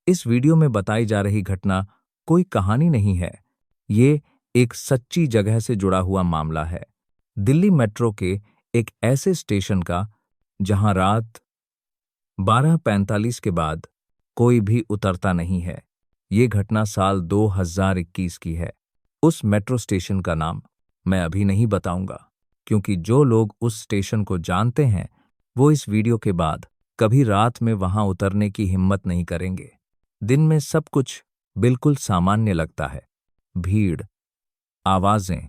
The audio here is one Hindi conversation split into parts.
इस वीडियो में बताई जा रही घटना कोई कहानी नहीं है। ये एक सच्ची जगह से जुड़ा हुआ मामला है। दिल्ली मेट्रो के एक ऐसे स्टेशन का जहां रात 12:45 के बाद कोई भी उतरता नहीं है। ये घटना साल 2021 की है। उस मेट्रो स्टेशन का नाम मैं अभी नहीं बताऊंगा, क्योंकि जो लोग उस स्टेशन को जानते हैं वो इस वीडियो के बाद कभी रात में वहां उतरने की हिम्मत नहीं करेंगे। दिन में सब कुछ बिल्कुल सामान्य लगता है, भीड़, आवाजें,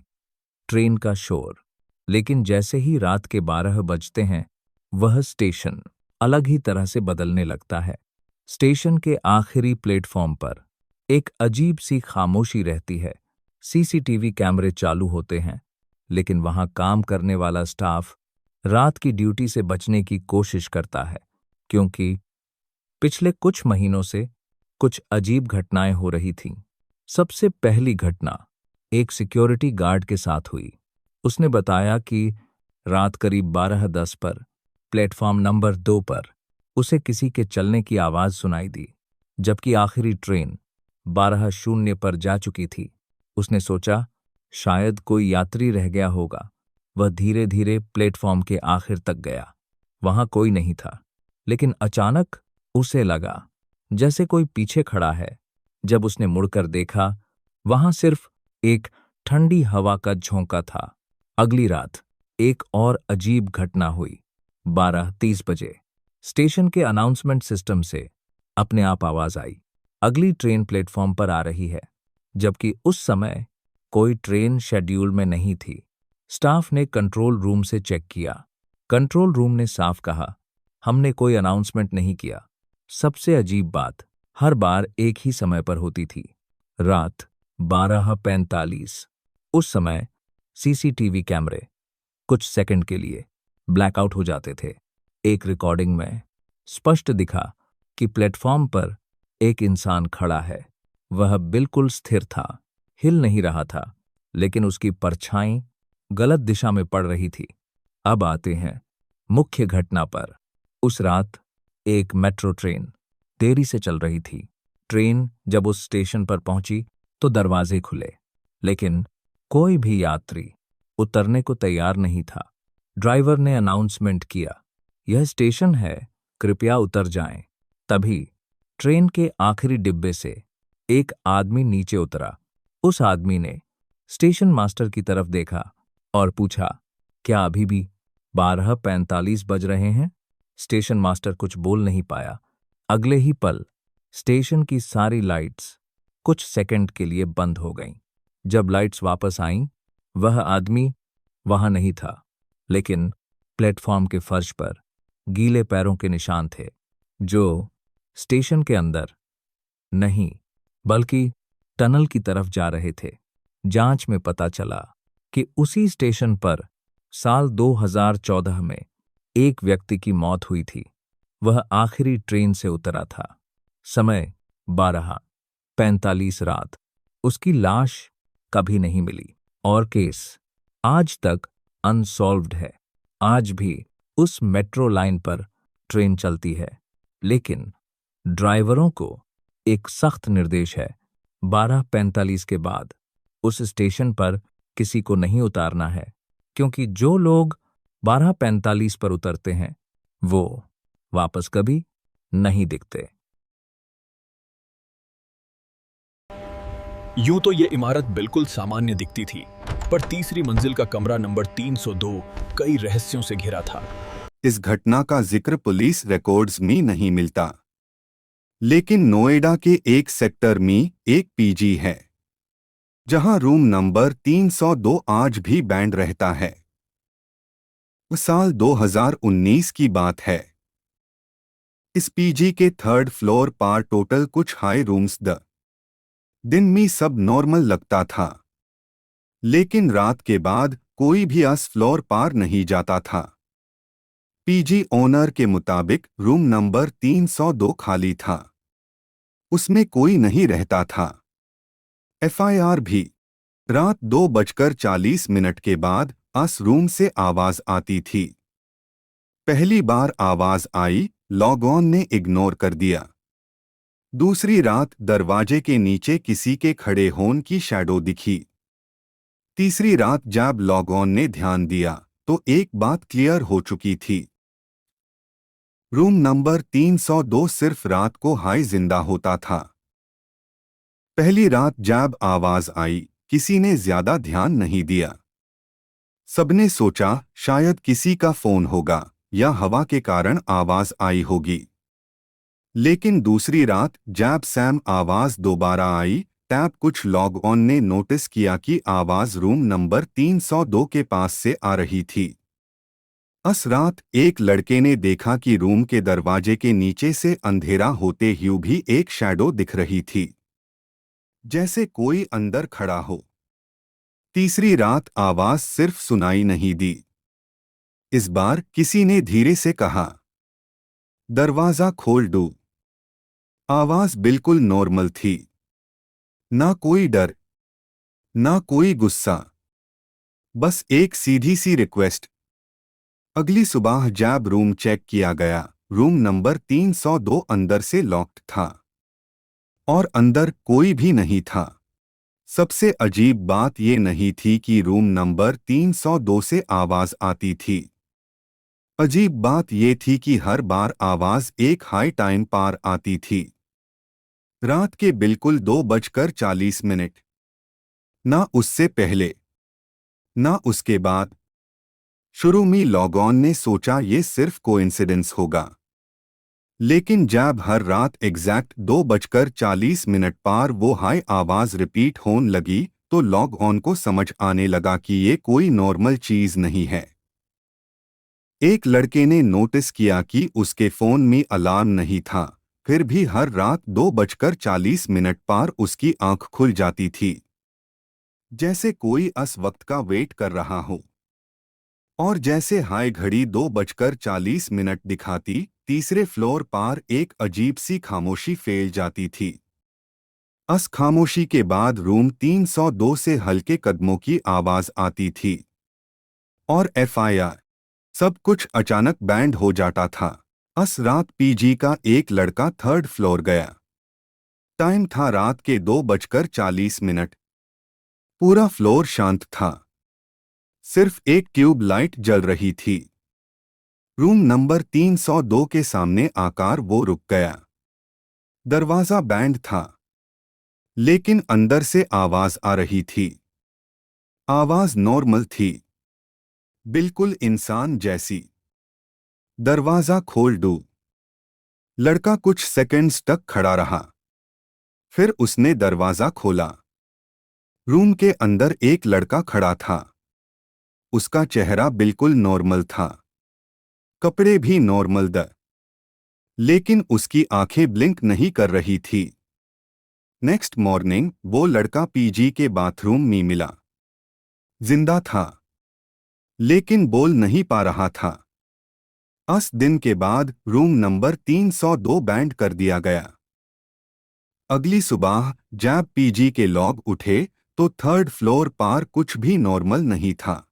ट्रेन का शोर। लेकिन जैसे ही रात के 12 बजते हैं, वह स्टेशन अलग ही तरह से बदलने लगता है। स्टेशन के आखिरी प्लेटफॉर्म पर एक अजीब सी खामोशी रहती है। सीसीटीवी कैमरे चालू होते हैं, लेकिन वहां काम करने वाला स्टाफ रात की ड्यूटी से बचने की कोशिश करता है, क्योंकि पिछले कुछ महीनों से कुछ अजीब घटनाएं हो रही थीं। सबसे पहली घटना एक सिक्योरिटी गार्ड के साथ हुई। उसने बताया कि रात करीब 12:10 पर प्लेटफॉर्म नंबर 2 पर उसे किसी के चलने की आवाज सुनाई दी, जबकि आखिरी ट्रेन 12:00 पर जा चुकी थी। उसने सोचा शायद कोई यात्री रह गया होगा। वह धीरे धीरे प्लेटफॉर्म के आखिर तक गया। वहां कोई नहीं था, लेकिन अचानक उसे लगा जैसे कोई पीछे खड़ा है। जब उसने मुड़कर देखा, वहां सिर्फ एक ठंडी हवा का झोंका था। अगली रात एक और अजीब घटना हुई। 12:30 बजे स्टेशन के अनाउंसमेंट सिस्टम से अपने आप आवाज आई, अगली ट्रेन प्लेटफॉर्म पर आ रही है, जबकि उस समय कोई ट्रेन शेड्यूल में नहीं थी। स्टाफ ने कंट्रोल रूम से चेक किया। कंट्रोल रूम ने साफ कहा, हमने कोई अनाउंसमेंट नहीं किया। सबसे अजीब बात हर बार एक ही समय पर होती थी, रात 12:45। उस समय सीसीटीवी कैमरे कुछ सेकंड के लिए ब्लैकआउट हो जाते थे। एक रिकॉर्डिंग में स्पष्ट दिखा कि प्लेटफॉर्म पर एक इंसान खड़ा है। वह बिल्कुल स्थिर था, हिल नहीं रहा था, लेकिन उसकी परछाई गलत दिशा में पड़ रही थी। अब आते हैं मुख्य घटना पर। उस रात एक मेट्रो ट्रेन देरी से चल रही थी। ट्रेन जब उस स्टेशन पर पहुंची तो दरवाजे खुले, लेकिन कोई भी यात्री उतरने को तैयार नहीं था। ड्राइवर ने अनाउंसमेंट किया, यह स्टेशन है, कृपया उतर जाएं। तभी ट्रेन के आखिरी डिब्बे से एक आदमी नीचे उतरा। उस आदमी ने स्टेशन मास्टर की तरफ देखा और पूछा, क्या अभी भी 12:45 बज रहे हैं? स्टेशन मास्टर कुछ बोल नहीं पाया। अगले ही पल स्टेशन की सारी लाइट्स कुछ सेकंड के लिए बंद हो गईं। जब लाइट्स वापस आईं, वह आदमी वहां नहीं था, लेकिन प्लेटफॉर्म के फर्श पर गीले पैरों के निशान थे, जो स्टेशन के अंदर नहीं बल्कि टनल की तरफ जा रहे थे। जांच में पता चला कि उसी स्टेशन पर साल 2014 में एक व्यक्ति की मौत हुई थी। वह आखिरी ट्रेन से उतरा था। समय 12:45 रात। उसकी लाश कभी नहीं मिली और केस आज तक अनसॉल्व्ड है। आज भी उस मेट्रो लाइन पर ट्रेन चलती है, लेकिन ड्राइवरों को एक सख्त निर्देश है, 12:45 के बाद उस स्टेशन पर किसी को नहीं उतारना है, क्योंकि जो लोग 12:45 पर उतरते हैं वो वापस कभी नहीं दिखते। यूं तो ये इमारत बिल्कुल सामान्य दिखती थी, पर तीसरी मंजिल का कमरा नंबर 302 कई रहस्यों से घिरा था। इस घटना का जिक्र पुलिस रिकॉर्ड्स में नहीं मिलता, लेकिन नोएडा के एक सेक्टर में एक पीजी है, जहां रूम नंबर 302 आज भी बैंड रहता है। साल 2019 की बात है। इस पीजी के 3rd फ्लोर पर टोटल कुछ हाई रूम्स द दिन में सब नॉर्मल लगता था, लेकिन रात के बाद कोई भी इस फ्लोर पर नहीं जाता था। पीजी ओनर के मुताबिक रूम नंबर 302 खाली था, उसमें कोई नहीं रहता था। एफआईआर भी रात 2:40 के बाद इस रूम से आवाज आती थी। पहली बार आवाज आई, लॉग ऑन ने इग्नोर कर दिया। दूसरी रात दरवाजे के नीचे किसी के खड़े होने की शैडो दिखी। तीसरी रात जब लॉग ऑन ने ध्यान दिया तो एक बात क्लियर हो चुकी थी। रूम नंबर 302 सिर्फ रात को हाई जिंदा होता था। पहली रात जब आवाज आई किसी ने ज्यादा ध्यान नहीं दिया। सबने सोचा शायद किसी का फोन होगा या हवा के कारण आवाज आई होगी। लेकिन दूसरी रात जब सैम आवाज दोबारा आई तब कुछ लॉग ऑन ने नोटिस किया कि आवाज रूम नंबर 302 के पास से आ रही थी। उस रात एक लड़के ने देखा कि रूम के दरवाजे के नीचे से अंधेरा होते हुए भी एक शैडो दिख रही थी, जैसे कोई अंदर खड़ा हो। तीसरी रात आवाज सिर्फ सुनाई नहीं दी। इस बार किसी ने धीरे से कहा, दरवाजा खोल दो। आवाज बिल्कुल नॉर्मल थी, ना कोई डर, ना कोई गुस्सा, बस एक सीधी सी रिक्वेस्ट। अगली सुबह जब रूम चेक किया गया, रूम नंबर 302 अंदर से लॉक्ड था और अंदर कोई भी नहीं था। सबसे अजीब बात यह नहीं थी कि रूम नंबर 302 से आवाज आती थी। अजीब बात यह थी कि हर बार आवाज एक हाई टाइम पर आती थी, रात के बिल्कुल 2:40। ना उससे पहले, ना उसके बाद। शुरू में लॉगऑन ने सोचा ये सिर्फ कोइंसिडेंस होगा, लेकिन जब हर रात एग्जैक्ट 2:40 पर वो हाई आवाज रिपीट होने लगी तो लॉग ऑन को समझ आने लगा कि ये कोई नॉर्मल चीज नहीं है। एक लड़के ने नोटिस किया कि उसके फोन में अलार्म नहीं था, फिर भी हर रात 2:40 पर उसकी आंख खुल जाती थी, जैसे कोई इस वक्त का वेट कर रहा हो। और जैसे हाई घड़ी 2:40 दिखाती, तीसरे फ्लोर पर एक अजीब सी खामोशी फैल जाती थी। उस खामोशी के बाद रूम 302 से हल्के कदमों की आवाज आती थी और एफआईआर सब कुछ अचानक बैंड हो जाता था। उस रात पीजी का एक लड़का थर्ड फ्लोर गया। टाइम था रात के 2:40। पूरा फ्लोर शांत था, सिर्फ एक ट्यूब लाइट जल रही थी। रूम नंबर 302 के सामने आकार वो रुक गया। दरवाजा बैंड था, लेकिन अंदर से आवाज आ रही थी। आवाज नॉर्मल थी, बिल्कुल इंसान जैसी। दरवाजा खोल दो। लड़का कुछ सेकंड्स तक खड़ा रहा, फिर उसने दरवाजा खोला। रूम के अंदर एक लड़का खड़ा था। उसका चेहरा बिल्कुल नॉर्मल था, कपड़े भी नॉर्मल लेकिन उसकी आंखें ब्लिंक नहीं कर रही थी। नेक्स्ट मॉर्निंग वो लड़का पीजी के बाथरूम में मिला। जिंदा था, लेकिन बोल नहीं पा रहा था। उस दिन के बाद रूम नंबर 302 बैंड कर दिया गया। अगली सुबह जब पीजी के लॉग उठे तो थर्ड फ्लोर पर कुछ भी नॉर्मल नहीं था।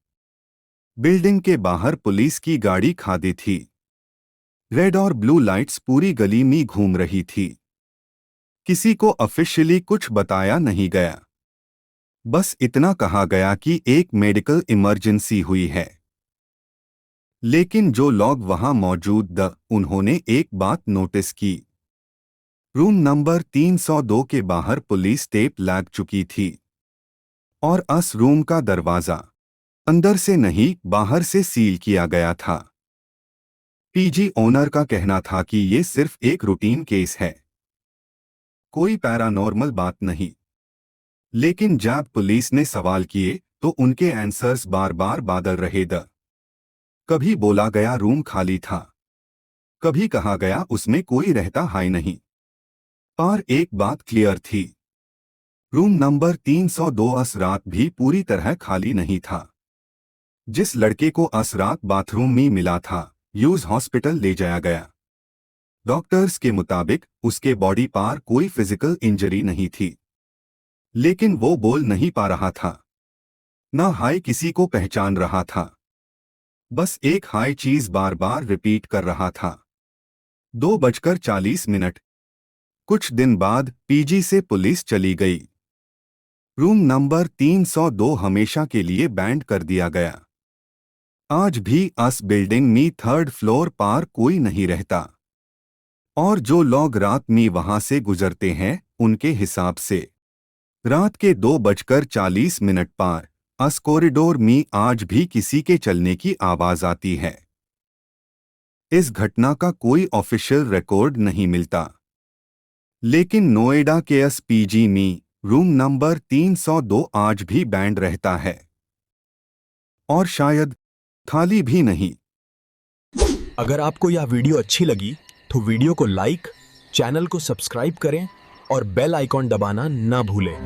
बिल्डिंग के बाहर पुलिस की गाड़ी खड़ी थी। रेड और ब्लू लाइट्स पूरी गली में घूम रही थी। किसी को ऑफिशियली कुछ बताया नहीं गया, बस इतना कहा गया कि एक मेडिकल इमरजेंसी हुई है। लेकिन जो लोग वहां मौजूद उन्होंने एक बात नोटिस की। रूम नंबर 302 के बाहर पुलिस टेप लग चुकी थी और उस रूम का दरवाजा अंदर से नहीं बाहर से सील किया गया था। पीजी ओनर का कहना था कि ये सिर्फ एक रूटीन केस है, कोई पैरानॉर्मल बात नहीं। लेकिन जब पुलिस ने सवाल किए तो उनके आंसर्स बार बार बदल रहे कभी बोला गया रूम खाली था, कभी कहा गया उसमें कोई रहता हाई नहीं। पर एक बात क्लियर थी, रूम नंबर 302 उस रात भी पूरी तरह खाली नहीं था। जिस लड़के को उस रात बाथरूम में मिला था, यूज हॉस्पिटल ले जाया गया। डॉक्टर्स के मुताबिक उसके बॉडी पर कोई फिजिकल इंजरी नहीं थी, लेकिन वो बोल नहीं पा रहा था, ना हाई किसी को पहचान रहा था। बस एक हाई चीज बार बार रिपीट कर रहा था। 2:40। कुछ दिन बाद पीजी से पुलिस चली गई। रूम नंबर 302 हमेशा के लिए बैंड कर दिया गया। आज भी इस बिल्डिंग में 3rd फ्लोर पर कोई नहीं रहता, और जो लोग रात में वहां से गुजरते हैं उनके हिसाब से रात के 2:40 पर इस कॉरिडोर में आज भी किसी के चलने की आवाज आती है। इस घटना का कोई ऑफिशियल रिकॉर्ड नहीं मिलता, लेकिन नोएडा के इस पीजी में रूम नंबर 302 आज भी बैंड रहता है, और शायद खाली भी नहीं। अगर आपको यह वीडियो अच्छी लगी तो वीडियो को लाइक, चैनल को सब्सक्राइब करें और बेल आइकॉन दबाना ना भूलें।